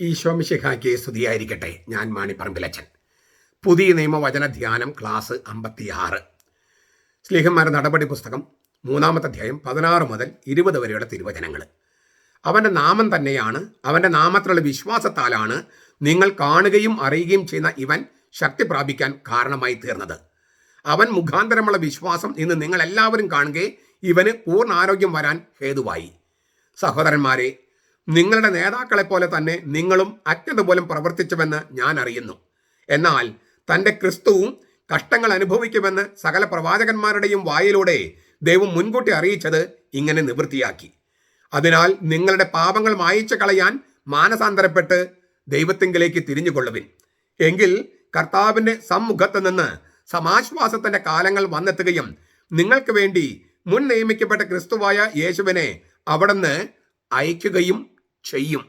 ഈശോ മിശിഹായ്ക്ക് സ്തുതിയായിരിക്കട്ടെ. ഞാൻ മാണിപ്പറമ്പിലച്ചൻ. പുതിയ നിയമവചന ധ്യാനം ക്ലാസ് 56. സ്ലീഹന്മാരുടെ നടപടി പുസ്തകം 3-ാമത്തെ അധ്യായം 16 മുതൽ 20 വരെയുള്ള തിരുവചനങ്ങൾ. അവൻ്റെ നാമം തന്നെയാണ്, അവൻ്റെ നാമത്തിലുള്ള വിശ്വാസത്താലാണ് നിങ്ങൾ കാണുകയും അറിയുകയും ചെയ്യുന്ന ഇവൻ ശക്തി പ്രാപിക്കാൻ കാരണമായി തീർന്നത്. അവൻ മുഖാന്തരമുള്ള വിശ്വാസം ഇന്ന് നിങ്ങൾ എല്ലാവരും കാണുകയും ഇവന് പൂർണ്ണ ആരോഗ്യം വരാൻ ഹേതുവായി. സഹോദരന്മാരെ, നിങ്ങളുടെ നേതാക്കളെപ്പോലെ തന്നെ നിങ്ങളും അജ്ഞത പോലും പ്രവർത്തിച്ചുവെന്ന് ഞാൻ അറിയുന്നു. എന്നാൽ തൻ്റെ ക്രിസ്തുവും കഷ്ടങ്ങൾ അനുഭവിക്കുമെന്ന് സകല പ്രവാചകന്മാരുടെയും വായിലൂടെ ദൈവം മുൻകൂട്ടി അറിയിച്ചത് ഇങ്ങനെ നിവൃത്തിയാക്കി. അതിനാൽ നിങ്ങളുടെ പാപങ്ങൾ മായിച്ചു കളയാൻ മാനസാന്തരപ്പെട്ട് ദൈവത്തിങ്കിലേക്ക് തിരിഞ്ഞുകൊള്ളുവിൻ. എങ്കിൽ കർത്താവിൻ്റെ സമ്മുഖത്ത് നിന്ന് സമാശ്വാസത്തിൻ്റെ കാലങ്ങൾ വന്നെത്തുകയും നിങ്ങൾക്ക് വേണ്ടി മുൻ നിയമിക്കപ്പെട്ട ക്രിസ്തുവായ യേശുവിനെ അവിടുന്ന് അയക്കുകയും ചെയ്യും.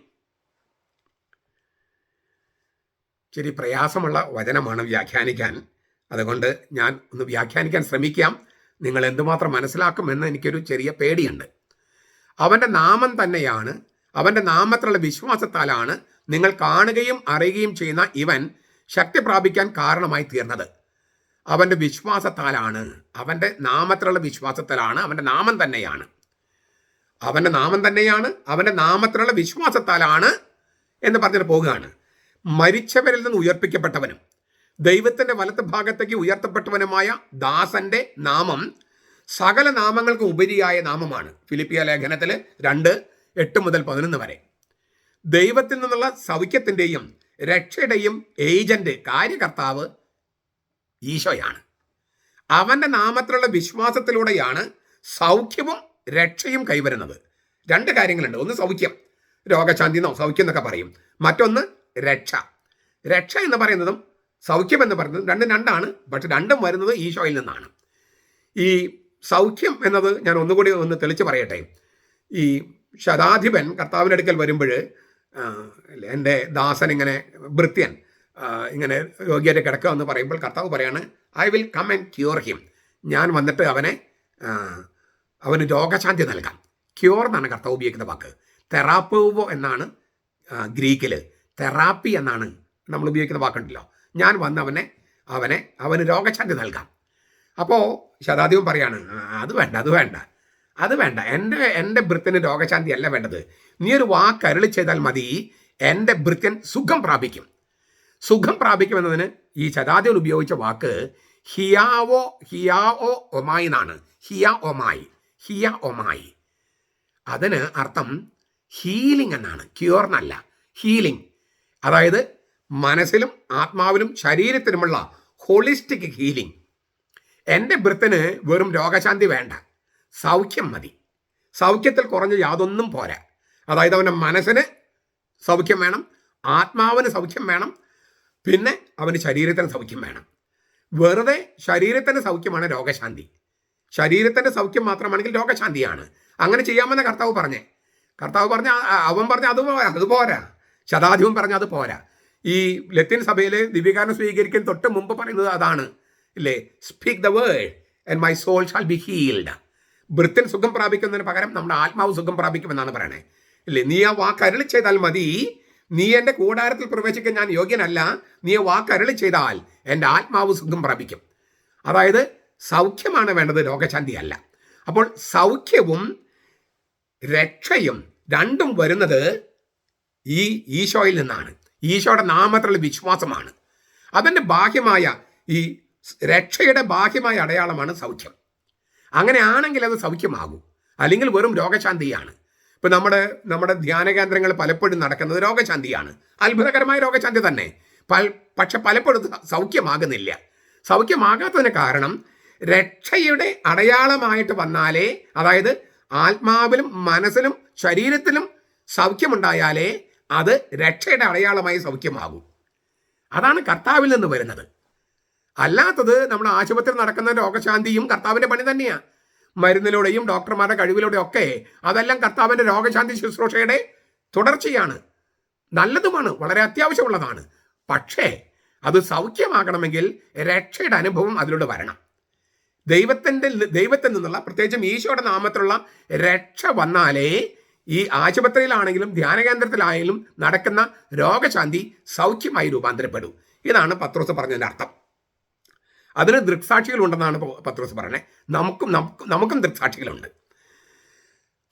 ശരി, പ്രയാസമുള്ള വചനമാണ് വ്യാഖ്യാനിക്കാൻ. അതുകൊണ്ട് ഞാൻ ഒന്ന് വ്യാഖ്യാനിക്കാൻ ശ്രമിക്കാം. നിങ്ങൾ എന്തുമാത്രം മനസ്സിലാക്കുമെന്ന് എനിക്കൊരു ചെറിയ പേടിയുണ്ട്. അവൻ്റെ നാമം തന്നെയാണ്, അവൻ്റെ നാമത്തിലുള്ള വിശ്വാസത്താലാണ് നിങ്ങൾ കാണുകയും അറിയുകയും ചെയ്യുന്ന ഇവൻ ശക്തി പ്രാപിക്കാൻ കാരണമായി തീർന്നത്. അവൻ്റെ വിശ്വാസത്താലാണ്, അവൻ്റെ നാമത്തിലുള്ള വിശ്വാസത്താലാണ്, അവൻ്റെ നാമം തന്നെയാണ്, അവൻ്റെ നാമം തന്നെയാണ്, അവൻ്റെ നാമത്തിലുള്ള വിശ്വാസത്താലാണ് എന്ന് പറഞ്ഞിട്ട് പോകുകയാണ്. മരിച്ചവരിൽ നിന്ന് ഉയർപ്പിക്കപ്പെട്ടവനും ദൈവത്തിൻ്റെ വലത്ത് ഭാഗത്തേക്ക് ഉയർത്തപ്പെട്ടവനുമായ ദാസന്റെ നാമം സകല നാമങ്ങൾക്ക് ഉപരിയായ നാമമാണ്. ഫിലിപ്പിയ ലേഖനത്തിൽ 2:8-11 വരെ. ദൈവത്തിൽ നിന്നുള്ള സൗഖ്യത്തിൻ്റെയും രക്ഷയുടെയും ഏജന്റ്, കാര്യകർത്താവ് ഈശോയാണ്. അവൻ്റെ നാമത്തിലുള്ള വിശ്വാസത്തിലൂടെയാണ് സൗഖ്യവും രക്ഷയും കൈവരുന്നത്. 2 കാര്യങ്ങളുണ്ട്. ഒന്ന് സൗഖ്യം, രോഗശാന്തി എന്നോ സൗഖ്യം എന്നൊക്കെ പറയും. മറ്റൊന്ന് രക്ഷ. രക്ഷ എന്ന് പറയുന്നതും സൗഖ്യം എന്ന് പറയുന്നതും രണ്ടാണ്. പക്ഷെ രണ്ടും വരുന്നത് ഈശോയിൽ നിന്നാണ്. ഈ സൗഖ്യം എന്നത് ഞാൻ ഒന്നുകൂടി ഒന്ന് തെളിച്ച് പറയട്ടെ. ഈ ശതാധിപൻ കർത്താവിൻ്റെ അടുക്കൽ വരുമ്പോൾ എൻ്റെ ദാസൻ ഇങ്ങനെ ഭൃത്യൻ ഇങ്ങനെ രോഗിയായിട്ട് കിടക്കുക എന്ന് പറയുമ്പോൾ കർത്താവ് പറയാണ്, I will come and cure him. ഞാൻ വന്നിട്ട് അവന് രോഗശാന്തി നൽകാം. ക്യൂർ എന്നാണ് കർത്താവ് ഉപയോഗിക്കുന്ന വാക്ക്. തെറാപ്പോവോ എന്നാണ് ഗ്രീക്കിൽ. തെറാപ്പി എന്നാണ് നമ്മൾ ഉപയോഗിക്കുന്ന വാക്കുണ്ടല്ലോ. ഞാൻ വന്ന് അവന് രോഗശാന്തി നൽകാം. അപ്പോൾ ശതാധിപൻ പറയാണ്, അത് വേണ്ട, എൻ്റെ ഭൃത്യന് രോഗശാന്തി അല്ല വേണ്ടത്. നീ ഒരു വാക്ക് അരുളി ചെയ്താൽ മതി, എൻ്റെ ഭൃത്യൻ സുഖം പ്രാപിക്കും. സുഖം പ്രാപിക്കുമെന്നതിന് ഈ ശതാധിപൻ ഉപയോഗിച്ച വാക്ക് ഹിയാഓ ഒമായി എന്നാണ്. ഹിയ ഒമായി. അതിന് അർത്ഥം ഹീലിംഗ് എന്നാണ്, ക്യൂർ എന്നല്ല. ഹീലിംഗ്, അതായത് മനസ്സിലും ആത്മാവിലും ശരീരത്തിനുമുള്ള ഹോളിസ്റ്റിക് ഹീലിംഗ്. എൻ്റെ ഭൃത്യന് വെറും രോഗശാന്തി വേണ്ട, സൗഖ്യം മതി. സൗഖ്യത്തിൽ കുറഞ്ഞ യാതൊന്നും പോരാ. അതായത് അവൻ്റെ മനസ്സിന് സൗഖ്യം വേണം, ആത്മാവിന് സൗഖ്യം വേണം, പിന്നെ അവന് ശരീരത്തിന് സൗഖ്യം വേണം. വെറുതെ ശരീരത്തിൻ്റെ സൗഖ്യമാണ് രോഗശാന്തി. ശരീരത്തിൻ്റെ സൗഖ്യം മാത്രമാണെങ്കിൽ രോഗശാന്തിയാണ്. അങ്ങനെ ചെയ്യാമെന്ന് കർത്താവ് പറഞ്ഞ് അവൻ പറഞ്ഞ അത് പോരാ. ശതാധിപൻ പറഞ്ഞ അത് പോരാ. ഈ ലത്തീൻ സഭയിൽ ദിവ്യകാരണം സ്വീകരിക്കാൻ തൊട്ട് മുമ്പ് പറയുന്നത് അതാണ്, ഇല്ലേ? Speak the word and my soul shall be healed. ഭൃത്യൻ സുഖം പ്രാപിക്കുന്നതിന് പകരം നമ്മുടെ ആത്മാവ് സുഖം പ്രാപിക്കുമെന്നാണ് പറയണേ, ഇല്ലേ? നീ ആ വാക്ക് അരുളി ചെയ്താൽ മതി, നീ എൻ്റെ കൂടാരത്തിൽ പ്രവേശിക്കാൻ ഞാൻ യോഗ്യനല്ല, നീ ആ വാക്ക് അരുളി ചെയ്താൽ എൻ്റെ ആത്മാവ് സുഖം പ്രാപിക്കും. അതായത് സൗഖ്യമാണ് വേണ്ടത്, രോഗശാന്തി അല്ല. അപ്പോൾ സൗഖ്യവും രക്ഷയും രണ്ടും വരുന്നത് ഈ ഈശോയിൽ നിന്നാണ്. ഈശോയുടെ നാമത്തിലുള്ള വിശ്വാസമാണ്. അതിൻ്റെ ബാഹ്യമായ ഈ രക്ഷയുടെ ബാഹ്യമായ അടയാളമാണ് സൗഖ്യം. അങ്ങനെയാണെങ്കിൽ അത് സൗഖ്യമാകും, അല്ലെങ്കിൽ വെറും രോഗശാന്തിയാണ്. ഇപ്പം നമ്മുടെ ധ്യാന കേന്ദ്രങ്ങൾ പലപ്പോഴും നടക്കുന്നത് രോഗശാന്തിയാണ്. അത്ഭുതകരമായ രോഗശാന്തി തന്നെ, പക്ഷെ പലപ്പോഴും സൗഖ്യമാകുന്നില്ല. സൗഖ്യമാകാത്തതിന് കാരണം രക്ഷയുടെ അടയാളമായിട്ട് വന്നാലേ, അതായത് ആത്മാവിലും മനസ്സിലും ശരീരത്തിലും സൗഖ്യമുണ്ടായാലേ അത് രക്ഷയുടെ അടയാളമായി സൗഖ്യമാകും. അതാണ് കർത്താവിൽ നിന്ന് വരുന്നത്. അല്ലാത്തത് നമ്മുടെ ആശുപത്രിയിൽ നടക്കുന്ന രോഗശാന്തിയും കർത്താവിൻ്റെ പണി തന്നെയാണ്. മരുന്നിലൂടെയും ഡോക്ടർമാരുടെ കഴിവിലൂടെയും ഒക്കെ അതെല്ലാം കർത്താവിൻ്റെ രോഗശാന്തി ശുശ്രൂഷയുടെ തുടർച്ചയാണ്. നല്ലതുമാണ്, വളരെ അത്യാവശ്യമുള്ളതാണ്. പക്ഷേ അത് സൗഖ്യമാകണമെങ്കിൽ രക്ഷയുടെ അനുഭവം അതിലൂടെ വരണം. ദൈവത്തിൽ നിന്നുള്ള, പ്രത്യേകിച്ചും ഈശോയുടെ നാമത്തിലുള്ള രക്ഷ വന്നാലേ ഈ ആശുപത്രിയിലാണെങ്കിലും ധ്യാന കേന്ദ്രത്തിലാണെങ്കിലും നടക്കുന്ന രോഗശാന്തി സൗഖ്യമായി രൂപാന്തരപ്പെടൂ. ഇതാണ് പത്രോസ് പറഞ്ഞതിൻ്റെ അർത്ഥം. അതിന് ദൃക്സാക്ഷികളുണ്ടെന്നാണ് പത്രോസ് പറയുന്നത്. നമുക്കും ദൃക്സാക്ഷികളുണ്ട്.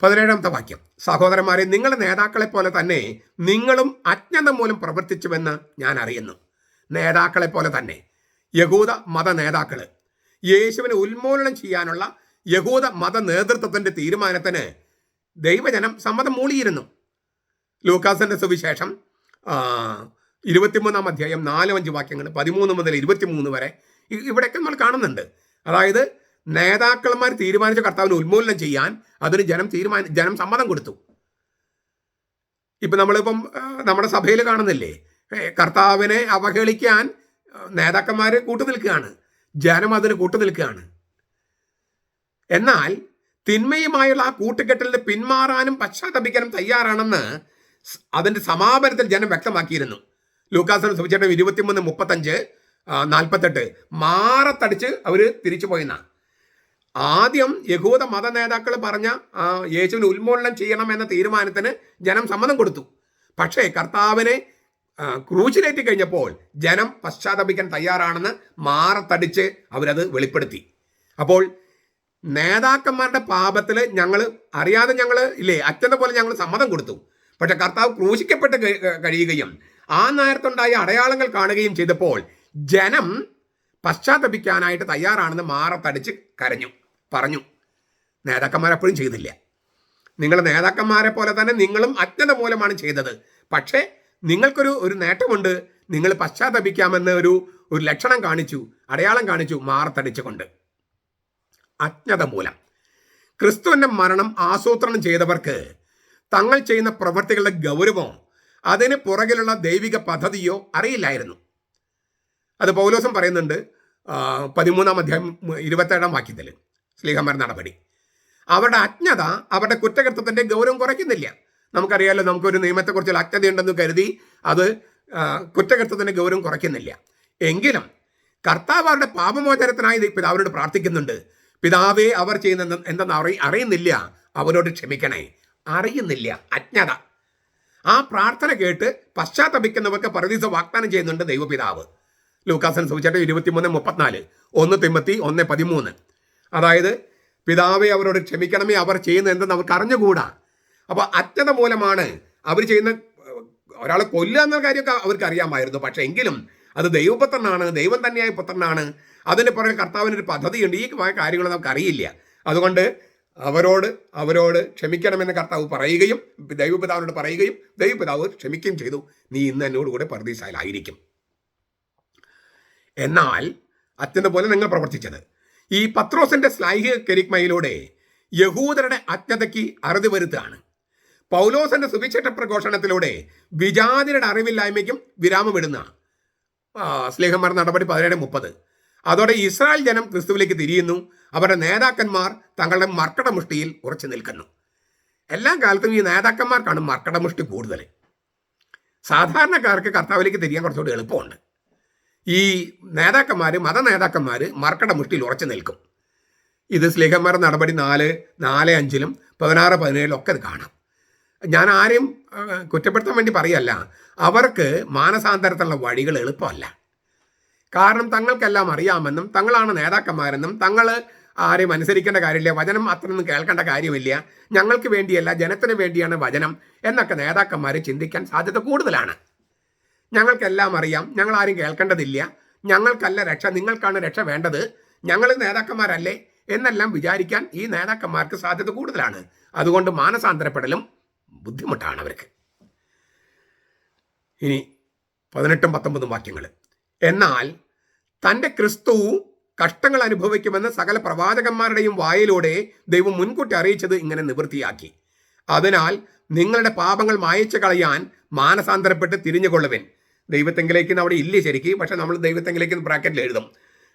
17-ാമത്തെ വാക്യം, സഹോദരന്മാരെ, നിങ്ങളുടെ നേതാക്കളെ പോലെ തന്നെ നിങ്ങളും അജ്ഞത മൂലം പ്രവർത്തിച്ചുവെന്ന് ഞാൻ അറിയുന്നു. നേതാക്കളെ പോലെ തന്നെ യഹൂദ മത നേതാക്കൾ യേശുവിനെ ഉന്മൂലനം ചെയ്യാനുള്ള യഹൂദ മത നേതൃത്വത്തിൻ്റെ തീരുമാനത്തിന് ദൈവജനം സമ്മതം മൂളിയിരുന്നു. ലൂക്കാസിൻ്റെ സുവിശേഷം 23-ാം അധ്യായം 4-5 വാക്യങ്ങൾ 13 മുതൽ 23 വരെ ഇവിടെയൊക്കെ നമ്മൾ കാണുന്നുണ്ട്. അതായത് നേതാക്കന്മാർ തീരുമാനിച്ച കർത്താവിനെ ഉന്മൂലനം ചെയ്യാൻ അതിന് ജനം സമ്മതം കൊടുത്തു. ഇപ്പം നമ്മളിപ്പം നമ്മുടെ സഭയിൽ കാണുന്നില്ലേ, കർത്താവിനെ അവഹേളിക്കാൻ നേതാക്കന്മാർ കൂട്ടുനിൽക്കുകയാണ്, ജനം അതിന് കൂട്ടുനിൽക്കുകയാണ്. എന്നാൽ തിന്മയുമായുള്ള ആ കൂട്ടുകെട്ടലിന് പിന്മാറാനും പശ്ചാത്തപിക്കാനും തയ്യാറാണെന്ന് അതിൻ്റെ സമാപനത്തിൽ ജനം വ്യക്തമാക്കിയിരുന്നു. ലൂക്കാസിന്റെ സുവിശേഷം 23:35-48 മാറത്തടിച്ച് അവർ തിരിച്ചു പോയിന്ന. ആദ്യം യഹൂദ മത നേതാക്കൾ പറഞ്ഞ യേശുവിനെ ഉന്മൂലനം ചെയ്യണമെന്ന തീരുമാനത്തിന് ജനം സമ്മതം കൊടുത്തു. പക്ഷേ കർത്താവിനെ ക്രൂശിലേറ്റി കഴിഞ്ഞപ്പോൾ ജനം പശ്ചാത്തപിക്കാൻ തയ്യാറാണെന്ന് മാറത്തടിച്ച് അവരത് വെളിപ്പെടുത്തി. അപ്പോൾ നേതാക്കന്മാരുടെ പാപത്തിൽ അറിയാതെ അച്ഛനെ പോലെ ഞങ്ങൾ സമ്മതം കൊടുത്തു. പക്ഷെ കർത്താവ് ക്രൂശിക്കപ്പെട്ട് കഴിയുകയും ആ നേരത്തുണ്ടായ അടയാളങ്ങൾ കാണുകയും ചെയ്തപ്പോൾ ജനം പശ്ചാത്തപിക്കാനായിട്ട് തയ്യാറാണെന്ന് മാറത്തടിച്ച് പറഞ്ഞു. നേതാക്കന്മാരെപ്പോഴും ചെയ്തില്ല. നിങ്ങളുടെ നേതാക്കന്മാരെ പോലെ തന്നെ നിങ്ങളും അജ്ഞത മൂലമാണ് ചെയ്തത്. പക്ഷേ നിങ്ങൾക്കൊരു നേട്ടമുണ്ട്, നിങ്ങൾ പശ്ചാത്തപിക്കാമെന്ന് ഒരു ലക്ഷണം കാണിച്ചു, അടയാളം കാണിച്ചു, മാറത്തടിച്ചുകൊണ്ട്. അജ്ഞത മൂലം ക്രിസ്തുവിൻ്റെ മരണം ആസൂത്രണം ചെയ്തവർക്ക് തങ്ങൾ ചെയ്യുന്ന പ്രവൃത്തികളുടെ ഗൗരവമോ അതിന് പുറകിലുള്ള ദൈവിക പദ്ധതിയോ അറിയില്ലായിരുന്നു. അത് പൗലോസും പറയുന്നുണ്ട് 13-ാം അധ്യായം 27-ാം വാക്യത്തിൽ, സ്ലീഹന്മാർ നടപടി. അവരുടെ അജ്ഞത അവരുടെ കുറ്റകൃത്യത്തിൻ്റെ ഗൗരവം കുറയ്ക്കുന്നില്ല. നമുക്കറിയാമല്ലോ, നമുക്കൊരു നിയമത്തെക്കുറിച്ചുള്ള അജ്ഞതയുണ്ടെന്ന് കരുതി അത് കുറ്റകൃത്യത്തിൻ്റെ ഗൗരവം കുറയ്ക്കുന്നില്ല. എങ്കിലും കർത്താവ് അവരുടെ പാപമോചനത്തിനായി പിതാവിനോട് പ്രാർത്ഥിക്കുന്നുണ്ട്. പിതാവേ, അവർ ചെയ്യുന്ന എന്തെന്ന് അറിയുന്നില്ല, അവരോട് ക്ഷമിക്കണേ. അറിയുന്നില്ല, അജ്ഞത. ആ പ്രാർത്ഥന കേട്ട് പശ്ചാത്തപിക്കുന്നവർക്ക് പരദീസ വാഗ്ദാനം ചെയ്യുന്നുണ്ട് ദൈവപിതാവ്. ലൂക്കാസിന്റെ സുവിശേഷം 23:34, 1 തിമോത്തി 1:13. അതായത് പിതാവേ, അവരോട് ക്ഷമിക്കണമേ, അവർ ചെയ്യുന്ന എന്തെന്ന് അവർക്ക് അറിഞ്ഞുകൂടാ. അപ്പോൾ അജ്ഞത മൂലമാണ് അവർ ചെയ്യുന്ന, ഒരാളെ കൊല്ലുക എന്ന കാര്യമൊക്കെ അവർക്ക് അറിയാമായിരുന്നു. പക്ഷേ എങ്കിലും അത് ദൈവപുത്രനാണ്, ദൈവം തന്നെയായ പുത്രനാണ്, അതിന് പുറകെ കർത്താവിനൊരു പദ്ധതിയുണ്ട്. ഈ കാര്യങ്ങൾ നമുക്ക് അറിയില്ല. അതുകൊണ്ട് അവരോട് ക്ഷമിക്കണമെന്ന് കർത്താവ് പറയുകയും ദൈവപിതാവിനോട് പറയുകയും ദൈവപിതാവ് ക്ഷമിക്കുകയും ചെയ്തു. നീ ഇന്ന് എന്നോട് കൂടെ പർദീസയിലായിരിക്കും. എന്നാൽ അജ്ഞത പോലെ നിങ്ങൾ പ്രവർത്തിച്ചത്. ഈ പത്രോസിന്റെ ശ്ലൈഹിക കെരിഗ്മയിലൂടെ യഹൂദരുടെ അജ്ഞതയ്ക്ക് അറുതി വരുത്തുകയാണ്. പൗലോസിന്റെ സുവിശേഷ പ്രഘോഷണത്തിലൂടെ വിജാതിരുടെ അറിവില്ലായ്മയ്ക്കും വിരാമമിടുന്ന സ്ലേഹന്മാർ നടപടി 17:30. അതോടെ ഇസ്രായേൽ ജനം ക്രിസ്തുവിലേക്ക് തിരിയുന്നു. അവരുടെ നേതാക്കന്മാർ തങ്ങളുടെ മർക്കടമുഷ്ടിയിൽ ഉറച്ചു നിൽക്കുന്നു. എല്ലാ കാലത്തും ഈ നേതാക്കന്മാർക്കാണ് മർക്കടമുഷ്ടി കൂടുതൽ. സാധാരണക്കാർക്ക് കർത്താവിലേക്ക് തിരിയാൻ കുറച്ചുകൂടി എളുപ്പമുണ്ട്. ഈ മത നേതാക്കന്മാർ മർക്കടമുഷ്ടിയിൽ ഉറച്ചു നിൽക്കും. ഇത് സ്ലേഹന്മാർ നടപടി 4, 5, 16, 17 ഒക്കെ അത് കാണാം. ഞാൻ ആരെയും കുറ്റപ്പെടുത്താൻ വേണ്ടി പറയല്ല. അവർക്ക് മാനസാന്തരത്തിലുള്ള വഴികൾ എളുപ്പമല്ല. കാരണം തങ്ങൾക്കെല്ലാം അറിയാമെന്നും തങ്ങളാണ് നേതാക്കന്മാരെന്നും തങ്ങൾ ആരെയും അനുസരിക്കേണ്ട കാര്യമില്ല, വചനം അത്രയൊന്നും കേൾക്കേണ്ട കാര്യമില്ല, ഞങ്ങൾക്ക് വേണ്ടിയല്ല ജനത്തിന് വേണ്ടിയാണ് വചനം എന്നൊക്കെ നേതാക്കന്മാർ ചിന്തിക്കാൻ സാധ്യത കൂടുതലാണ്. ഞങ്ങൾക്കെല്ലാം അറിയാം, ഞങ്ങൾ ആരും കേൾക്കേണ്ടതില്ല, ഞങ്ങൾക്കല്ല രക്ഷ, നിങ്ങൾക്കാണ് രക്ഷ വേണ്ടത്, ഞങ്ങൾ നേതാക്കന്മാരല്ലേ എന്നെല്ലാം വിചാരിക്കാൻ ഈ നേതാക്കന്മാർക്ക് സാധ്യത കൂടുതലാണ്. അതുകൊണ്ട് മാനസാന്തരപ്പെടലും ബുദ്ധിമുട്ടാണ് അവർക്ക്. ഇനി 18, 19 വാക്യങ്ങൾ. എന്നാൽ തൻ്റെ ക്രിസ്തു കഷ്ടങ്ങൾ അനുഭവിക്കുമെന്ന് സകല പ്രവാചകന്മാരുടെയും വായിലൂടെ ദൈവം മുൻകൂട്ടി അറിയിച്ചത് ഇങ്ങനെ നിവൃത്തിയാക്കി. അതിനാൽ നിങ്ങളുടെ പാപങ്ങൾ മായച്ചു കളയാൻ മാനസാന്തരപ്പെട്ട് തിരിഞ്ഞുകൊള്ളുവൻ. ദൈവത്തെങ്കിലേക്ക് അവിടെ ഇല്ലേ ശരിക്ക്, പക്ഷെ നമ്മൾ ദൈവത്തെങ്കിലേക്ക് ബ്രാക്കറ്റിൽ എഴുതും.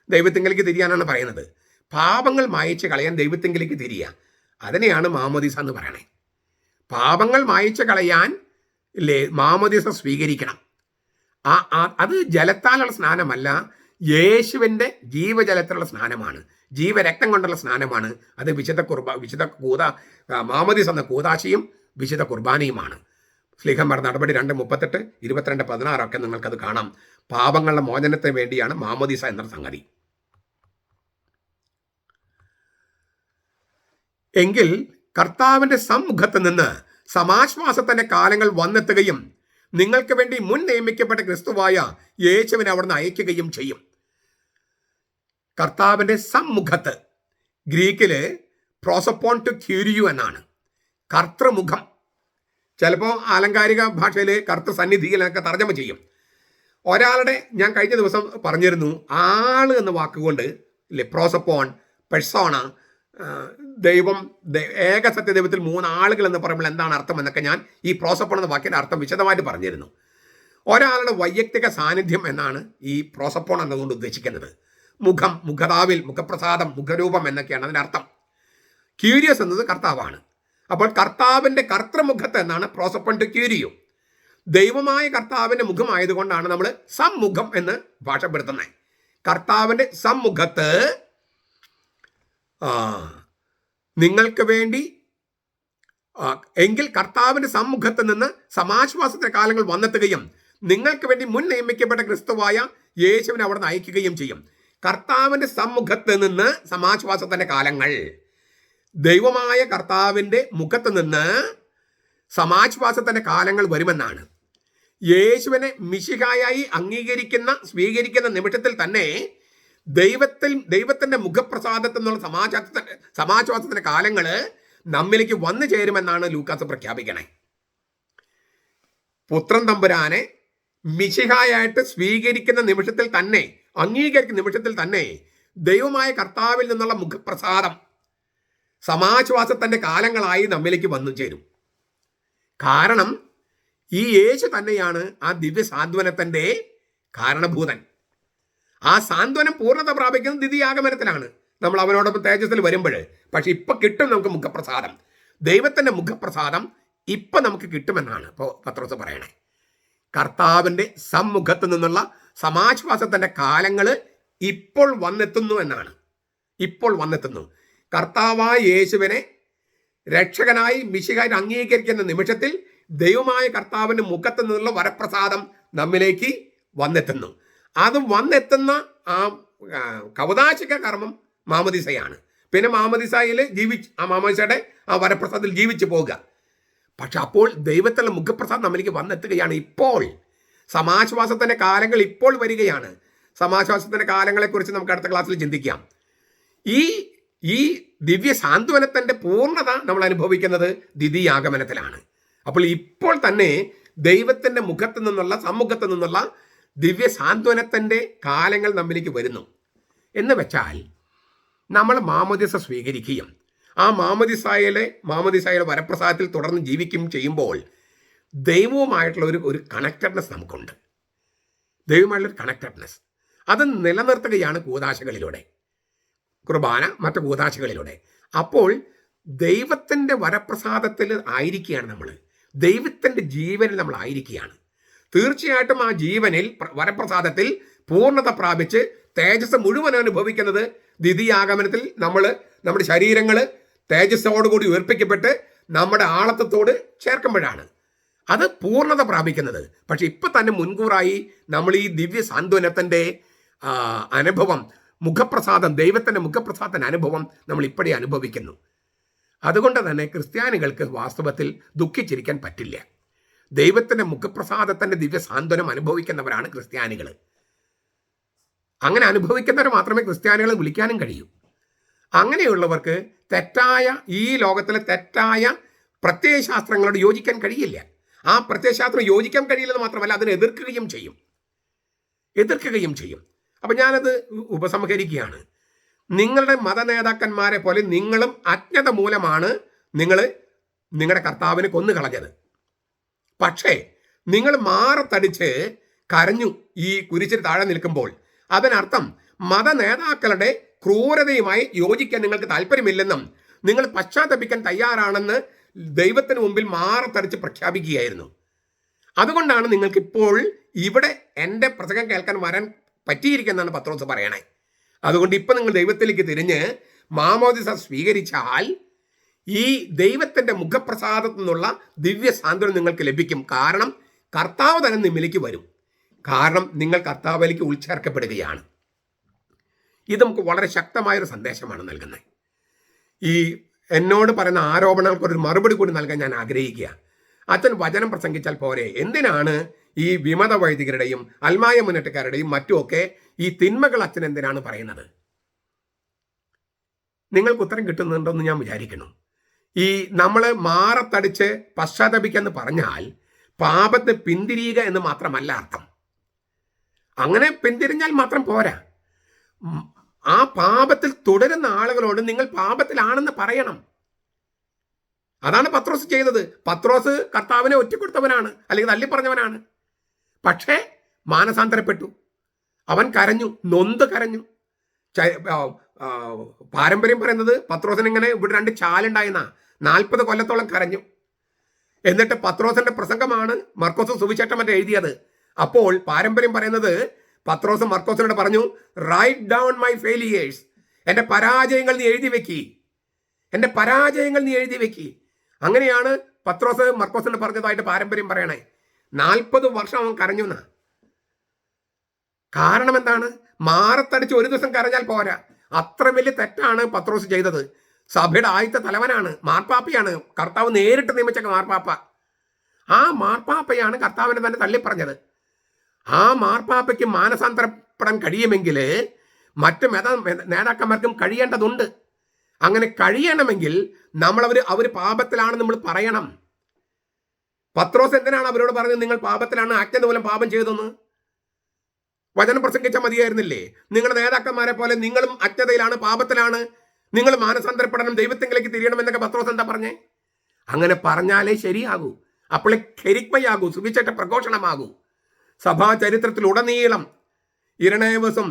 ദൈവത്തെങ്കിലേക്ക് തിരിയാനാണ് പറയുന്നത്. പാപങ്ങൾ മായച്ചു കളയാൻ ദൈവത്തെങ്കിലേക്ക് തിരിയുക, അതിനെയാണ് മാമോദീസ എന്ന് പറയണേ. പാപങ്ങൾ മായച്ചു കളയാൻ മാമോദീസ സ്വീകരിക്കണം. അത് ജലത്താലുള്ള സ്നാനമല്ല, യേശുവിൻ്റെ ജീവജലത്തിലുള്ള സ്നാനമാണ്, ജീവരക്തം കൊണ്ടുള്ള സ്നാനമാണ്. അത് വിശുദ്ധ മാമോദീസ എന്ന കൂദാശയും വിശുദ്ധ കുർബാനയുമാണ്. സ്ലീഹന്മാരുടെ നടപടി 2:38, 22:16 നിങ്ങൾക്കത് കാണാം. പാപങ്ങളുടെ മോചനത്തിന് വേണ്ടിയാണ് മാമോദീസ എന്ന സംഗതി. എങ്കിൽ കർത്താവിൻ്റെ സമ്മുഖത്ത് നിന്ന് സമാശ്വാസത്തിൻ്റെ കാലങ്ങൾ വന്നെത്തുകയും നിങ്ങൾക്ക് വേണ്ടി മുൻ നിയമിക്കപ്പെട്ട ക്രിസ്തുവായ യേശുവിനെ അവിടുന്ന് അയക്കുകയും ചെയ്യും. കർത്താവിൻ്റെ സമ്മുഖത്ത്, ഗ്രീക്കില് പ്രോസപ്പോൺ ടു ക്യൂരിയു എന്നാണ്, കർത്തൃമുഖം. ചിലപ്പോൾ ആലങ്കാരിക ഭാഷയിൽ കർത്തൃസന്നിധിയിൽ എന്നൊക്കെ തർജ്ജമ ചെയ്യും. ഒരാളുടെ, ഞാൻ കഴിഞ്ഞ ദിവസം പറഞ്ഞിരുന്നു, ആള് എന്ന വാക്കുകൊണ്ട് ഇല്ലേ, പ്രോസപ്പോൺ, പെഴ്സോണ, ദൈവം, ഏക സത്യദൈവത്തിൽ 3 ആളുകൾ എന്ന് പറയുമ്പോൾ എന്താണ് അർത്ഥം എന്നൊക്കെ ഞാൻ ഈ പ്രോസപ്പോൺ എന്ന വാക്കിൻ്റെ അർത്ഥം വിശദമായിട്ട് പറഞ്ഞിരുന്നു. ഒരാളുടെ വൈയക്തിക സാന്നിധ്യം എന്നാണ് ഈ പ്രോസപ്പോൺ എന്നതുകൊണ്ട് ഉദ്ദേശിക്കുന്നത്. മുഖം, മുഖതാവിൽ, മുഖപ്രസാദം, മുഖരൂപം എന്നൊക്കെയാണ് അതിൻ്റെ അർത്ഥം. ക്യൂരിയസ് എന്നത് കർത്താവാണ്. അപ്പോൾ കർത്താവിൻ്റെ കർത്തൃമുഖത്ത് എന്നാണ് പ്രോസപ്പോൺ ടു ക്യൂരിയോ. ദൈവമായ കർത്താവിൻ്റെ മുഖമായതുകൊണ്ടാണ് നമ്മൾ സമ്മുഖം എന്ന് ഭാഷപ്പെടുത്തുന്നത്. കർത്താവിൻ്റെ സമ്മുഖത്ത് നിങ്ങൾക്ക് വേണ്ടി, എങ്കിൽ കർത്താവിൻ്റെ സമ്മുഖത്ത് നിന്ന് സമാശ്വാസത്തിന്റെ കാലങ്ങൾ വന്നെത്തുകയും നിങ്ങൾക്ക് വേണ്ടി മുൻ നിയമിക്കപ്പെട്ട ക്രിസ്തുവായ യേശുവിനെ അവിടുന്ന് അയക്കുകയും ചെയ്യും. കർത്താവിൻ്റെ സമ്മുഖത്ത് നിന്ന് സമാശ്വാസത്തിന്റെ കാലങ്ങൾ, ദൈവമായ കർത്താവിൻ്റെ മുഖത്ത് നിന്ന് സമാശ്വാസത്തിന്റെ കാലങ്ങൾ വരുമെന്നാണ്. യേശുവിനെ മിശിഹായായി സ്വീകരിക്കുന്ന നിമിഷത്തിൽ തന്നെ ദൈവത്തിന്റെ മുഖപ്രസാദത്തിൽ നിന്നുള്ള സമാശ്വാസത്തിന്റെ കാലങ്ങൾ നമ്മിലേക്ക് വന്നു ചേരുമെന്നാണ് ലൂക്കാസ് പ്രഖ്യാപിക്കണേ. പുത്രൻ തമ്പുരാനെ മിശിഹായായിട്ട് സ്വീകരിക്കുന്ന നിമിഷത്തിൽ തന്നെ, അംഗീകരിക്കുന്ന നിമിഷത്തിൽ തന്നെ ദൈവമായ കർത്താവിൽ നിന്നുള്ള മുഖപ്രസാദം സമാശ്വാസത്തിന്റെ കാലങ്ങളായി നമ്മിലേക്ക് വന്നു ചേരും. കാരണം ഈ യേശു തന്നെയാണ് ആ ദിവ്യ സാന്ത്വനത്തിന്റെ കാരണഭൂതൻ. ആ സാന്ത്വനം പൂർണ്ണത പ്രാപിക്കുന്നത് ദ്വിതീയാഗമനത്തിലാണ്, നമ്മൾ അവനോടൊപ്പം തേജസ്സിൽ വരുമ്പോൾ. പക്ഷെ ഇപ്പൊ കിട്ടും നമുക്ക് മുഖപ്രസാദം, ദൈവത്തിന്റെ മുഖപ്രസാദം ഇപ്പൊ നമുക്ക് കിട്ടുമെന്നാണ് ഇപ്പോൾ പത്രോസ് പറയണേ. കർത്താവിന്റെ സമ്മുഖത്ത് നിന്നുള്ള സമാശ്വാസത്തിന്റെ കാലങ്ങൾ ഇപ്പോൾ വന്നെത്തുന്നു എന്നാണ്. ഇപ്പോൾ വന്നെത്തുന്നു. കർത്താവായ യേശുവിനെ രക്ഷകനായി മിശിഹായി അംഗീകരിക്കുന്ന നിമിഷത്തിൽ ദൈവമായ കർത്താവിന്റെ മുഖത്ത് നിന്നുള്ള വരപ്രസാദം നമ്മിലേക്ക് വന്നെത്തുന്നു. അത് വന്നെത്തുന്ന ആ കവദാശിക കർമ്മം മാമോദീസയാണ്. പിന്നെ മാമോദീസയിൽ ആ മാമോദീസയുടെ ആ വരപ്രസാദത്തിൽ ജീവിച്ചു പോകുക. പക്ഷെ അപ്പോൾ ദൈവത്തിലുള്ള മുഖപ്രസാദം നമ്മിലേക്ക് വന്നെത്തുകയാണ്. ഇപ്പോൾ സമാശ്വാസത്തിന്റെ കാലങ്ങൾ ഇപ്പോൾ വരികയാണ്. സമാശ്വാസത്തിന്റെ കാലങ്ങളെക്കുറിച്ച് നമുക്ക് അടുത്ത ക്ലാസ്സിൽ ചിന്തിക്കാം. ഈ ദിവ്യ സാന്ത്വനത്തിന്റെ പൂർണ്ണത നമ്മൾ അനുഭവിക്കുന്നത് ദ്വിതീയാഗമനത്തിലാണ്. അപ്പോൾ ഇപ്പോൾ തന്നെ ദൈവത്തിന്റെ മുഖത്ത് നിന്നുള്ള, സമ്മുഖത്ത് നിന്നുള്ള ദിവ്യ സാന്ത്വനത്തിന്റെ കാലങ്ങൾ നമ്മിലേക്ക് വരുന്നു. എന്ന് വെച്ചാൽ നമ്മൾ മാമോദീസ സ്വീകരിക്കുകയും ആ മാമോദീസയുടെ വരപ്രസാദത്തിൽ തുടർന്ന് ജീവിക്കുകയും ചെയ്യുമ്പോൾ ദൈവവുമായിട്ടുള്ള ഒരു കണക്റ്റഡ്നെസ് നമുക്കുണ്ട്. ദൈവവുമായിട്ടുള്ളൊരു കണക്റ്റഡ്നെസ് അത് നിലനിർത്തുകയാണ് കൂദാശകളിലൂടെ, കുർബാന, മറ്റു കൂദാശകളിലൂടെ. അപ്പോൾ ദൈവത്തിൻ്റെ വരപ്രസാദത്തിൽ ആയിരിക്കുകയാണ് നമ്മൾ, ദൈവത്തിൻ്റെ ജീവനിൽ നമ്മൾ ആയിരിക്കുകയാണ്. തീർച്ചയായിട്ടും ആ ജീവനിൽ, വരപ്രസാദത്തിൽ പൂർണ്ണത പ്രാപിച്ച് തേജസ് മുഴുവൻ അനുഭവിക്കുന്നത് ദ്വിതീയാഗമനത്തിൽ നമ്മുടെ ശരീരങ്ങൾ തേജസ്സോടുകൂടി ഉയർപ്പിക്കപ്പെട്ട് നമ്മുടെ ആളത്വത്തോട് ചേർക്കുമ്പോഴാണ് അത് പൂർണ്ണത പ്രാപിക്കുന്നത്. പക്ഷെ ഇപ്പം തന്നെ മുൻകൂറായി നമ്മൾ ഈ ദിവ്യ സാന്ത്വനത്തിൻ്റെ അനുഭവം, മുഖപ്രസാദം, ദൈവത്തിൻ്റെ മുഖപ്രസാദത്തിൻ്റെ അനുഭവം നമ്മൾ ഇപ്പോഴേ അനുഭവിക്കുന്നു. അതുകൊണ്ട് തന്നെ ക്രിസ്ത്യാനികൾക്ക് വാസ്തവത്തിൽ ദുഃഖിച്ചിരിക്കാൻ പറ്റില്ല. ദൈവത്തിൻ്റെ മുഖപ്രസാദത്തിൻ്റെ ദിവ്യ സാന്ത്വനം അനുഭവിക്കുന്നവരാണ് ക്രിസ്ത്യാനികൾ. അങ്ങനെ അനുഭവിക്കുന്നവർ മാത്രമേ ക്രിസ്ത്യാനികളെ വിളിക്കാനും കഴിയൂ. അങ്ങനെയുള്ളവർക്ക് ഈ ലോകത്തിലെ തെറ്റായ പ്രത്യയശാസ്ത്രങ്ങളോട് യോജിക്കാൻ കഴിയില്ല. ആ പ്രത്യയശാസ്ത്രം യോജിക്കാൻ കഴിയില്ലെന്ന് മാത്രമല്ല, അതിനെ എതിർക്കുകയും ചെയ്യും. അപ്പം ഞാനത് ഉപസംഹരിക്കുകയാണ്. നിങ്ങളുടെ മതനേതാക്കന്മാരെ പോലെ നിങ്ങളും അജ്ഞത മൂലമാണ് നിങ്ങളുടെ കർത്താവിനെ കൊന്നുകളഞ്ഞത്. പക്ഷേ നിങ്ങൾ മാറത്തടിച്ച് കരഞ്ഞു ഈ കുരിശിന് താഴെ നിൽക്കുമ്പോൾ. അതിനർത്ഥം മതനേതാക്കളുടെ ക്രൂരതയുമായി യോജിക്കാൻ നിങ്ങൾക്ക് താല്പര്യമില്ലെന്നും നിങ്ങൾ പശ്ചാത്തപിക്കാൻ തയ്യാറാണെന്ന് ദൈവത്തിന് മുമ്പിൽ മാറത്തടിച്ച് പ്രഖ്യാപിക്കുകയായിരുന്നു. അതുകൊണ്ടാണ് നിങ്ങൾക്കിപ്പോൾ ഇവിടെ എൻ്റെ പ്രസംഗം കേൾക്കാൻ വരാൻ പറ്റിയിരിക്കുന്നതാണ് പത്രോസ് പറയണേ. അതുകൊണ്ട് ഇപ്പം നിങ്ങൾ ദൈവത്തിലേക്ക് തിരിഞ്ഞ് മാമോദിസ സ്വീകരിച്ചാൽ ഈ ദൈവത്തിൻ്റെ മുഖപ്രസാദത്തു നിന്നുള്ള ദിവ്യ സാന്ത്വനം നിങ്ങൾക്ക് ലഭിക്കും. കാരണം കർത്താവ് തന്നെ നിമ്മിലേക്ക് വരും. കാരണം നിങ്ങൾ കർത്താവിലേക്ക് ഉൾച്ചേർക്കപ്പെടുകയാണ്. ഇത് നമുക്ക് വളരെ ശക്തമായൊരു സന്ദേശമാണ് നൽകുന്നത്. ഈ എന്നോട് പറയുന്ന ആരോപണങ്ങൾക്കൊരു മറുപടി കൂടി നൽകാൻ ഞാൻ ആഗ്രഹിക്കുക. അച്ഛൻ വചനം പ്രസംഗിച്ചാൽ പോരെ, എന്തിനാണ് ഈ വിമത വൈദികരുടെയും അൽമായ മുന്നേറ്റക്കാരുടെയും മറ്റുമൊക്കെ ഈ തിന്മകൾ അച്ഛൻ എന്തിനാണ് പറയുന്നത്? നിങ്ങൾക്ക് ഉത്തരം കിട്ടുന്നുണ്ടെന്ന് ഞാൻ വിചാരിക്കുന്നു. ഈ നമ്മൾ മാറത്തടിച്ച് പശ്ചാത്തപിക്കെന്ന് പറഞ്ഞാൽ പാപത്തെ പിന്തിരിയുക എന്ന് മാത്രമല്ല അർത്ഥം. അങ്ങനെ പിന്തിരിഞ്ഞാൽ മാത്രം പോരാ. ആ പാപത്തിൽ തുടരുന്ന ആളുകളോട് നിങ്ങൾ പാപത്തിലാണെന്ന് പറയണം. അതാണ് പത്രോസ് ചെയ്തത്. പത്രോസ് കർത്താവിനെ ഒറ്റക്കൊടുത്തവനാണ്, അല്ലെങ്കിൽ തള്ളിപ്പറഞ്ഞവനാണ്. പക്ഷേ മാനസാന്തരപ്പെട്ടു. അവൻ കരഞ്ഞു, നൊന്ത് കരഞ്ഞു. പാരമ്പര്യം പറയുന്നത് പത്രോസിന് ഇങ്ങനെ ഇവിടെ 2 ചാലുണ്ടായിരുന്ന 40 കൊല്ലത്തോളം കരഞ്ഞു. എന്നിട്ട് പത്രോസിന്റെ പ്രസംഗമാണ് മർക്കോസ് സുവിശേഷം മറ്റേ എഴുതിയത്. അപ്പോൾ പാരമ്പര്യം പറയുന്നത് പത്രോസ് മർക്കോസിനോട് പറഞ്ഞു, റൈറ്റ് ഡൗൺ മൈ ഫെയിലിയേഴ്സ്, എൻ്റെ പരാജയങ്ങൾ നീ എഴുതി വെക്കി, എൻ്റെ പരാജയങ്ങൾ നീ എഴുതി വെക്കി. അങ്ങനെയാണ് പത്രോസ് മർക്കോസിനോട് പറഞ്ഞതായിട്ട് പാരമ്പര്യം പറയണേ. 40 വർഷം അവൻ കരഞ്ഞു എന്നാ. കാരണം എന്താണ്? മാറത്തടിച്ച് ഒരു ദിവസം കരഞ്ഞാൽ പോരാ. അത്ര വലിയ തെറ്റാണ് പത്രോസ് ചെയ്തത്. സഭയുടെ ആദ്യത്തെ തലവനാണ്, മാർപ്പാപ്പയാണ്, കർത്താവ് നേരിട്ട് നിയമിച്ച മാർപ്പാപ്പ. ആ മാർപ്പാപ്പയാണ് കർത്താവിനെ തന്നെ തള്ളിപ്പറഞ്ഞത്. ആ മാർപ്പാപ്പയ്ക്ക് മാനസാന്തരപ്പെടാൻ കഴിയുമെങ്കിൽ മറ്റ് നേതാക്കന്മാർക്കും കഴിയേണ്ടതുണ്ട്. അങ്ങനെ കഴിയണമെങ്കിൽ അവർ പാപത്തിലാണ് നമ്മൾ പറയണം. പത്രോസ് എന്തിനാണ് അവരോട് പറഞ്ഞത് നിങ്ങൾ പാപത്തിലാണ്, അജ്ഞത മൂലം പാപം ചെയ്തെന്ന്? വചനം പ്രസംഗിച്ചാൽ മതിയായിരുന്നില്ലേ? നിങ്ങളുടെ നേതാക്കന്മാരെ പോലെ നിങ്ങളും അജ്ഞതയിലാണ്, പാപത്തിലാണ്, നിങ്ങൾ മാനസാന്തരപ്പെടണം, ദൈവത്തിലേക്ക് തിരിയണം എന്നൊക്കെ പത്രോസ് എന്താ പറഞ്ഞേ? അങ്ങനെ പറഞ്ഞാലേ ശരിയാകൂ. അപ്പോഴേ ഖെരിക്മയാകൂ, സുവിശേഷ പ്രഘോഷണമാകൂ. സഭാ ചരിത്രത്തിലുടനീളം ഇരണേവസും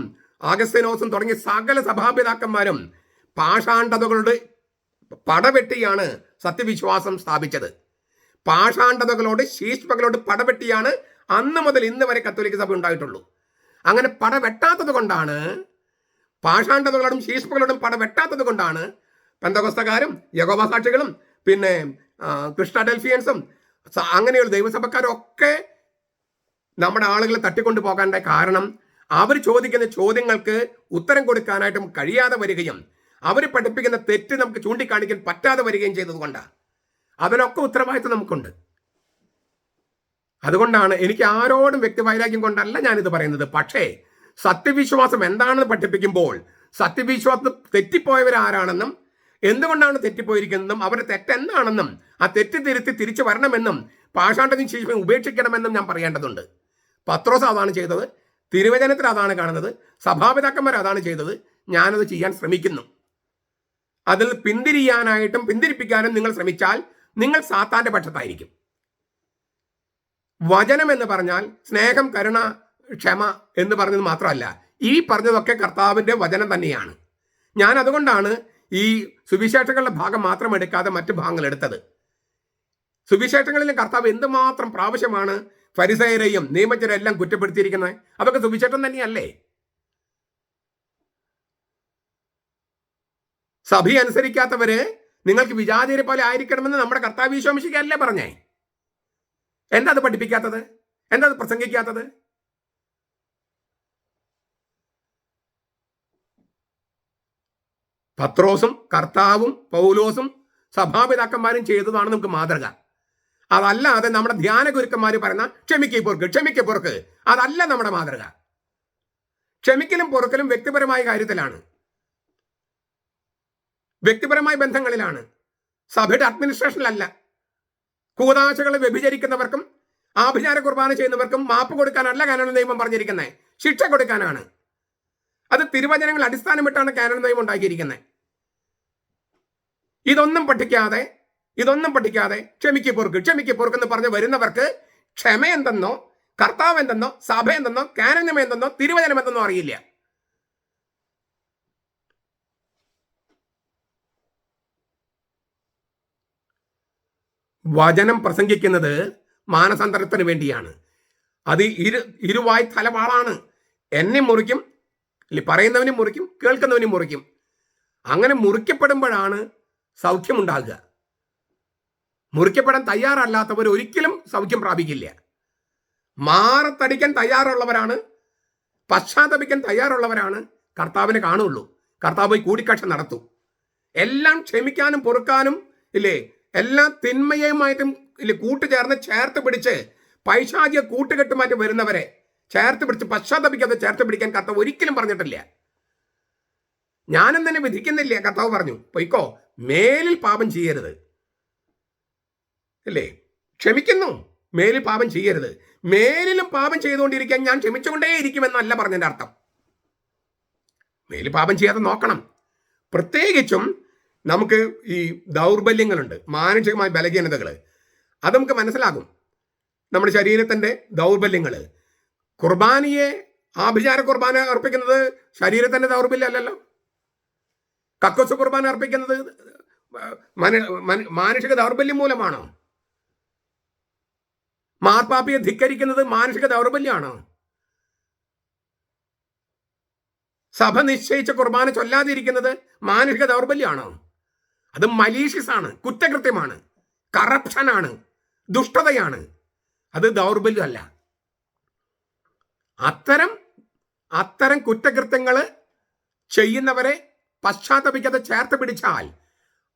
ആഗസ്തീനോസും തുടങ്ങിയ സകല സഭാപിതാക്കന്മാരും പാഷാണ്ഡതകളുടെ പടവെട്ടിയാണ് സത്യവിശ്വാസം സ്ഥാപിച്ചത്. പാഷാണ്ഡതകളോട് ശീഷ്മകളോട് പടവെട്ടിയാണ് അന്ന് മുതൽ ഇന്ന് വരെ കത്തോലിക്ക സഭ ഉണ്ടായിട്ടുള്ളൂ. അങ്ങനെ പടവെട്ടാത്തത് കൊണ്ടാണ്, പാഷാണ്ഡതകളോടും ശീഷ്മകളോടും പടവെട്ടാത്തത് കൊണ്ടാണ് പെന്തക്കോസ്തക്കാരും യഹോവ സാക്ഷികളും പിന്നെ ക്രിസ്റ്റാഡൽഫിയൻസും അങ്ങനെയുള്ള ദൈവസഭക്കാരും ഒക്കെ നമ്മുടെ ആളുകളെ തട്ടിക്കൊണ്ടു പോകാനുള്ള കാരണം അവർ ചോദിക്കുന്ന ചോദ്യങ്ങൾക്ക് ഉത്തരം കൊടുക്കാനായിട്ടും കഴിയാതെ വരികയും അവർ പഠിപ്പിക്കുന്ന തെറ്റ് നമുക്ക് ചൂണ്ടിക്കാണിക്കാൻ പറ്റാതെ വരികയും ചെയ്തതുകൊണ്ടാണ്. അതിനൊക്കെ ഉത്തരവാദിത്വം നമുക്കുണ്ട്. അതുകൊണ്ടാണ് എനിക്ക് ആരോടും വ്യക്തിവൈരാഗ്യം കൊണ്ടല്ല ഞാനിത് പറയുന്നത്. പക്ഷേ സത്യവിശ്വാസം എന്താണെന്ന് പഠിപ്പിക്കുമ്പോൾ സത്യവിശ്വാസം തെറ്റിപ്പോയവരാരാണെന്നും എന്തുകൊണ്ടാണ് തെറ്റിപ്പോയിരിക്കുന്നതും അവരുടെ തെറ്റെന്താണെന്നും ആ തെറ്റ് തിരുത്തി തിരിച്ചു വരണമെന്നും പാഷാണ്ഡനും ശേഷം ഉപേക്ഷിക്കണമെന്നും ഞാൻ പറയേണ്ടതുണ്ട്. പത്രോസ് അതാണ് ചെയ്തത്, തിരുവചനത്തിൽ അതാണ് കാണുന്നത്, സഭാപിതാക്കന്മാർ അതാണ് ചെയ്തത്. ഞാനത് ചെയ്യാൻ ശ്രമിക്കുന്നു. അതിൽ പിന്തിരിയാനായിട്ടും പിന്തിരിപ്പിക്കാനും നിങ്ങൾ ശ്രമിച്ചാൽ നിങ്ങൾ സാത്താന്റെ പക്ഷത്തായിരിക്കും. വചനം എന്ന് പറഞ്ഞാൽ സ്നേഹം, കരുണ, ക്ഷമ എന്ന് പറഞ്ഞത് മാത്രമല്ല, ഈ പറഞ്ഞതൊക്കെ കർത്താവിൻ്റെ വചനം തന്നെയാണ്. ഞാൻ അതുകൊണ്ടാണ് ഈ സുവിശേഷങ്ങളുടെ ഭാഗം മാത്രം എടുക്കാതെ മറ്റു ഭാഗങ്ങൾ എടുത്തത്. സുവിശേഷങ്ങളിലും കർത്താവ് എന്തുമാത്രം പ്രാവശ്യമാണ് ഫരിസയരെയും നിയമജ്ഞരെയും എല്ലാം കുറ്റപ്പെടുത്തിയിരിക്കുന്നത്. അതൊക്കെ സുവിശേഷം തന്നെയല്ലേ? സഭ അനുസരിക്കാത്തവര് നിങ്ങൾക്ക് വിജാതിരെ പോലെ ആയിരിക്കണമെന്ന് നമ്മുടെ കർത്താവ് ഈശോ മിശിഹായല്ലേ പറഞ്ഞേ? എന്താ അത് പഠിപ്പിക്കാത്തത്? എന്താ അത് പ്രസംഗിക്കാത്തത്? പത്രോസും കർത്താവും പൗലോസും സഭാപിതാക്കന്മാരും ചെയ്തതാണ് നമുക്ക് മാതൃക. അതല്ലാതെ നമ്മുടെ ധ്യാന ഗുരുക്കന്മാർ പറയുന്ന ക്ഷമിക്ക് പൊറുക്ക് അതല്ല നമ്മുടെ മാതൃക. ക്ഷമിക്കലും പൊറുക്കലും വ്യക്തിപരമായ കാര്യത്തിലാണ്, വ്യക്തിപരമായ ബന്ധങ്ങളിലാണ്, സഭയുടെ അഡ്മിനിസ്ട്രേഷനിലല്ല. കൂതാശകളെ വ്യഭിചരിക്കുന്നവർക്കും ആഭിചാര കുർബാന ചെയ്യുന്നവർക്കും മാപ്പ് കൊടുക്കാനല്ല കാനോൻ നിയമം പറഞ്ഞിരിക്കുന്നത്, ശിക്ഷ കൊടുക്കാനാണ്. അത് തിരുവചനങ്ങൾ അടിസ്ഥാനമിട്ടാണ് കാനോൻ നിയമം ഉണ്ടാക്കിയിരിക്കുന്നത്. ഇതൊന്നും പഠിക്കാതെ ക്ഷമിക്ക് പൊറുക്കെന്ന് പറഞ്ഞ് വരുന്നവർക്ക് ക്ഷമ എന്തെന്നോ കർത്താവ് എന്തെന്നോ സഭ എന്തെന്നോ കാനോൻ നിയമം എന്തെന്നോ തിരുവചനം എന്തെന്നോ അറിയില്ല. വചനം പ്രസംഗിക്കുന്നത് മാനസാന്തരത്തിന് വേണ്ടിയാണ്. അത് ഇരുവായ് തലവാളാണ്. എന്നെ മുറിക്കും, പറയുന്നവനും മുറിക്കും, കേൾക്കുന്നവനും മുറിക്കും. അങ്ങനെ മുറിക്കപ്പെടുമ്പോഴാണ് സൗഖ്യമുണ്ടാകുക. മുറിക്കപ്പെടാൻ തയ്യാറല്ലാത്തവർ ഒരിക്കലും സൗഖ്യം പ്രാപിക്കില്ല. മാറത്തടിക്കാൻ തയ്യാറുള്ളവരാണ്, പശ്ചാത്തപിക്കാൻ തയ്യാറുള്ളവരാണ് കർത്താവിനെ കാണുള്ളൂ. കർത്താവ് പോയി കൂടിക്കാഴ്ച നടത്തൂ. എല്ലാം ക്ഷമിക്കാനും പൊറുക്കാനും ഇല്ലേ, എല്ലാ തിന്മയുമായിട്ടും ഇല്ലേ കൂട്ടുചേർന്ന് ചേർത്ത് പിടിച്ച് പൈശാചിക കൂട്ടുകെട്ടുമായിട്ട് വരുന്നവരെ ചേർത്ത് പിടിച്ച് പശ്ചാത്തപിക്കാതെ ചേർത്ത് പിടിക്കാൻ കർത്താവ് ഒരിക്കലും പറഞ്ഞിട്ടില്ല. ഞാനും തന്നെ വിധിക്കുന്നില്ല. കർത്താവ് പറഞ്ഞു, പൊയ്ക്കോ, മേലിൽ പാപം ചെയ്യരുത്. അല്ലേ, ക്ഷമിക്കുന്നു, മേലിൽ പാപം ചെയ്യരുത്. മേലിലും പാപം ചെയ്തുകൊണ്ടിരിക്കാൻ ഞാൻ ക്ഷമിച്ചുകൊണ്ടേ ഇരിക്കുമെന്നല്ല പറഞ്ഞതിൻ്റെ അർത്ഥം. മേലിൽ പാപം ചെയ്യാതെ നോക്കണം. പ്രത്യേകിച്ചും നമുക്ക് ഈ ദൗർബല്യങ്ങളുണ്ട്, മാനസികമായ ബലഹീനതകൾ. അത് നമുക്ക് മനസ്സിലാകും. നമ്മുടെ ശരീരത്തിൻ്റെ ദൗർബല്യങ്ങൾ. കുർബാനയെ, ആഭിചാര കുർബാന അർപ്പിക്കുന്നത് ശരീരത്തിൻ്റെ ദൗർബല്യം അല്ലല്ലോ. കക്കോസ് കുർബാന അർപ്പിക്കുന്നത് മാനുഷിക ദൗർബല്യം മൂലമാണോ? മാർപ്പാപ്പയെ ധിക്കരിക്കുന്നത് മാനുഷിക ദൗർബല്യമാണോ? സഭ നിശ്ചയിച്ച കുർബാന ചൊല്ലാതിരിക്കുന്നത് മാനുഷിക ദൗർബല്യമാണോ? അത് മലീഷ്യസ് ആണ്, കുറ്റകൃത്യമാണ്, കറപ്ഷനാണ്, ദുഷ്ടതയാണ്. അത് ദൗർബല്യമല്ല. അത്തരം കുറ്റകൃത്യങ്ങൾ ചെയ്യുന്നവരെ പശ്ചാത്തപിക്കാതെ ചേർത്ത് പിടിച്ചാൽ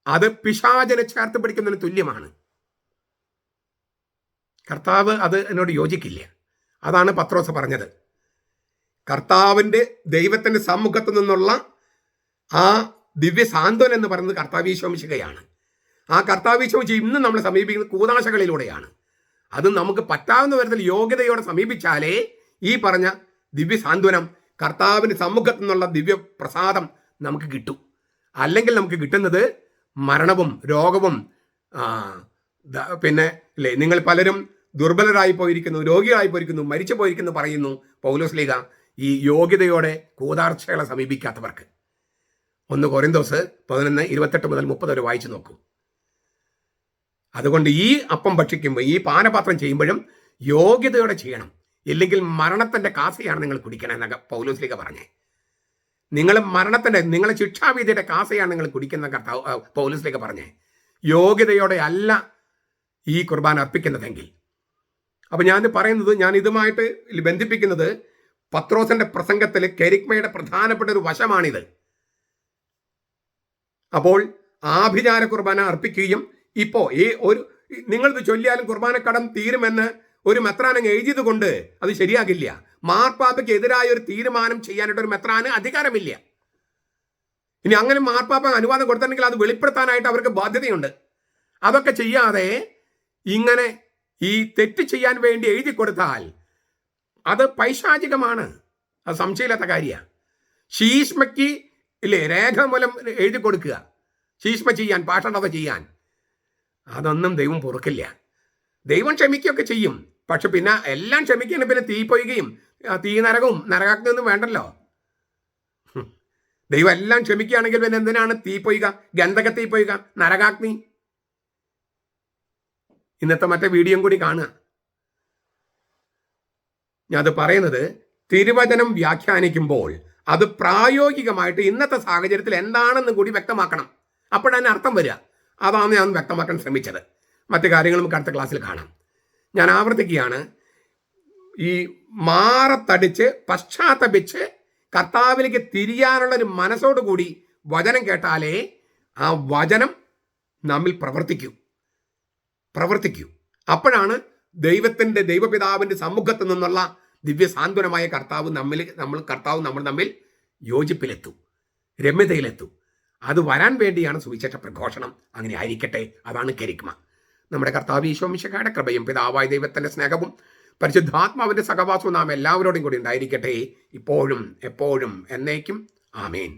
അത് പിശാചിനെ ചേർത്ത് പിടിക്കുന്നതിന് തുല്യമാണ്. കർത്താവ് അത് എന്നോട് യോജിക്കില്ല. അതാണ് പത്രോസ് പറഞ്ഞത്. കർത്താവിൻ്റെ ദൈവത്തിൻ്റെ സമ്മുഖത്തു നിന്നുള്ള ആ ദിവ്യ സാന്ത്വനം എന്ന് പറയുന്നത് കർത്താവ് ഈശോ മിശിഹയാണ്. ആ കർത്താവ് ഈശോ മിശിഹ ഇന്ന് നമ്മളെ സമീപിക്കുന്നത് കൂതാശകളിലൂടെയാണ്. അത് നമുക്ക് പറ്റാവുന്ന തരത്തിൽ യോഗ്യതയോടെ സമീപിച്ചാലേ ഈ പറഞ്ഞ ദിവ്യ സാന്ത്വനം, കർത്താവിൻ്റെ സമ്മുഖത്തു നിന്നുള്ള ദിവ്യ പ്രസാദം നമുക്ക് കിട്ടും. അല്ലെങ്കിൽ നമുക്ക് കിട്ടുന്നത് മരണവും രോഗവും. പിന്നെ ഇല്ലേ, നിങ്ങൾ പലരും ദുർബലരായി പോയിരിക്കുന്നു, രോഗികളായി പോയിരിക്കുന്നു, മരിച്ചു പോയിരിക്കുന്നു പറയുന്നു പൗലോസ് ശ്ലീഹ ഈ യോഗ്യതയോടെ കൂതാർച്ചകളെ സമീപിക്കാത്തവർക്ക്. 1 കൊരിന്തോസ് 11:28 മുതൽ 30 വരെ വായിച്ചു നോക്കൂ. അതുകൊണ്ട് ഈ അപ്പം ഭക്ഷിക്കുമ്പോൾ, ഈ പാനപാത്രം ചെയ്യുമ്പോഴും യോഗ്യതയോടെ ചെയ്യണം. ഇല്ലെങ്കിൽ മരണത്തിൻ്റെ കാസയാണ് നിങ്ങൾ കുടിക്കണമെന്നൊക്കെ പൗലോസ് ശ്ലീഹ പറഞ്ഞേ. നിങ്ങളെ ശിക്ഷാവിധിയുടെ കാസയാണ് നിങ്ങൾ കുടിക്കുന്ന കർത്താവ് പൗലോസ് ശ്ലീഹ പറഞ്ഞേ. യോഗ്യതയോടെ അല്ല ഈ കുർബാന അർപ്പിക്കുന്നതെങ്കിൽ. അപ്പം ഞാൻ പറയുന്നത്, ഞാൻ ഇതുമായിട്ട് ബന്ധിപ്പിക്കുന്നത് പത്രോസിന്റെ പ്രസംഗത്തിൽ കെരിഗ്മയുടെ പ്രധാനപ്പെട്ട ഒരു വശമാണിത്. അപ്പോൾ ആഭിചാര കുർബാന അർപ്പിക്കുകയും ഇപ്പോൾ നിങ്ങളിത് ചൊല്ലിയാലും കുർബാന കടം തീരുമെന്ന് ഒരു മെത്രാനങ്ങ് എഴുതിയത് കൊണ്ട് അത് ശരിയാകില്ല. മാർപ്പാപ്പയ്ക്ക് എതിരായ ഒരു തീരുമാനം ചെയ്യാനായിട്ട് ഒരു മെത്രാന് അധികാരമില്ല. ഇനി അങ്ങനെ മാർപ്പാപ്പ അനുവാദം കൊടുത്തിട്ടുണ്ടെങ്കിൽ അത് വെളിപ്പെടുത്താനായിട്ട് അവർക്ക് ബാധ്യതയുണ്ട്. അതൊക്കെ ചെയ്യാതെ ഇങ്ങനെ ഈ തെറ്റ് ചെയ്യാൻ വേണ്ടി എഴുതി കൊടുത്താൽ അത് പൈശാചികമാണ്. അത് സംശയമില്ലാത്ത കാര്യമാണ്. ശീഷ്മയ്ക്ക് ഇല്ലേ രേഖാമൂലം എഴുതി കൊടുക്കുക, ശീഷ്മ ചെയ്യാൻ, പാഷണ്ഡത ചെയ്യാൻ, അതൊന്നും ദൈവം പൊറുക്കില്ല. ദൈവം ക്ഷമിക്കുകയൊക്കെ ചെയ്യും. പക്ഷെ പിന്നെ എല്ലാം ക്ഷമിക്കുകയാണ്. പിന്നെ തീ പൊയ്യുകയും തീ നരകവും നരകാഗ്നിയൊന്നും വേണ്ടല്ലോ. ദൈവം എല്ലാം ക്ഷമിക്കുകയാണെങ്കിൽ പിന്നെ എന്തിനാണ് തീ പൊയ്യുക, ഗന്ധക തീ പൊയ്യുക, നരകാഗ്നി? ഇന്നത്തെ മറ്റേ വീഡിയോയും കൂടി കാണുക. ഞാൻ അത് പറയുന്നത്, തിരുവചനം വ്യാഖ്യാനിക്കുമ്പോൾ അത് പ്രായോഗികമായിട്ട് ഇന്നത്തെ സാഹചര്യത്തിൽ എന്താണെന്ന് കൂടി വ്യക്തമാക്കണം. അപ്പോഴതിന് അർത്ഥം വരിക. അതാണ് ഞാൻ വ്യക്തമാക്കാൻ ശ്രമിച്ചത്. മറ്റു കാര്യങ്ങൾ നമുക്ക് അടുത്ത ക്ലാസ്സിൽ കാണാം. ഞാൻ ആവർത്തിക്കുകയാണ്, ഈ മാറത്തടിച്ച് പശ്ചാത്തപിച്ച് കർത്താവിലേക്ക് തിരിയാനുള്ളൊരു മനസ്സോടുകൂടി വചനം കേട്ടാലേ ആ വചനം നമ്മിൽ പ്രവർത്തിക്കൂ. അപ്പോഴാണ് ദൈവപിതാവിൻ്റെ സമ്മുഖത്ത് നിന്നുള്ള ദിവ്യ സാന്ത്വനമായ കർത്താവ് നമ്മൾ തമ്മിൽ യോജിപ്പിലെത്തും, രമ്യതയിലെത്തും. അത് വരാൻ വേണ്ടിയാണ് സുവിശേഷ പ്രഘോഷണം. അങ്ങനെ ആയിരിക്കട്ടെ. അതാണ് കെരിഗ്മ. നമ്മുടെ കർത്താവ് ഈശോ മിശിഹായുടെ കൃപയും പിതാവായ ദൈവത്തിൻ്റെ സ്നേഹവും പരിശുദ്ധാത്മാവിൻ്റെ സഹവാസവും നാം എല്ലാവരോടും കൂടി ഉണ്ടായിരിക്കട്ടെ, ഇപ്പോഴും എപ്പോഴും എന്നേക്കും. ആമേൻ.